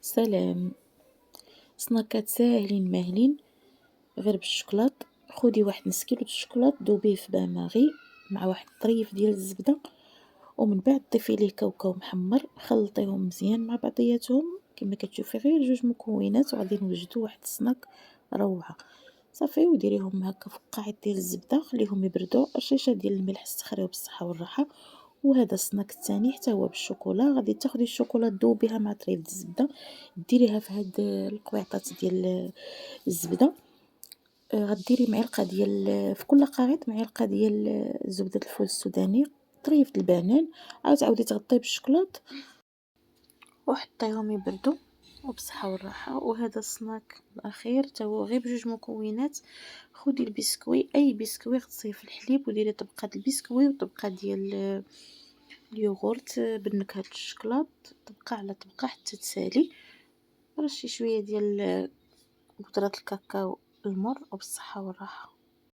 سلام. سناكات ساهلين ماهلين غير بالشوكلاط. خدي واحد نص كيلو د الشوكلاط ذوبيه في بان ماغي مع واحد الطريف ديال الزبدة، ومن بعد ضيفي ليه كاوكاو محمر، خلطيهم مزيان مع بعضياتهم كما كتشوفي، غير جوج مكونات وغادي نوجدو واحد السناك روعة. صافي وديريهم هكا في قاعد ديال الزبدة، خليهم يبردو، رشيشة ديال الملح استخريو بالصحة والراحة. وهذا السناك الثاني حتى هو بالشوكولا، غادي تاخدي الشوكولا ذوبيها مع طريف د الزبدة، ديريها في هاد القويعطات ديال الزبدة. غديري معلقة ديال في كل قاعد معلقة ديال زبدة الفول السوداني، طريف د البنان، عاود تعاودي تغطيه بالشوكلاط وحطيهم يبردو وبصحة والراحة. وهذا السناك الاخير تا هو غير بجوج مكونات. خدي البسكوي، اي بسكوي غطسيه في الحليب وديري طبقه البسكوي وطبقه ديال اليوغورت بالنكهه الشوكولاط، طبقه على طبقه حتى تسالي. رشي شويه ديال بودره الكاكاو المر وبالصحه والراحه.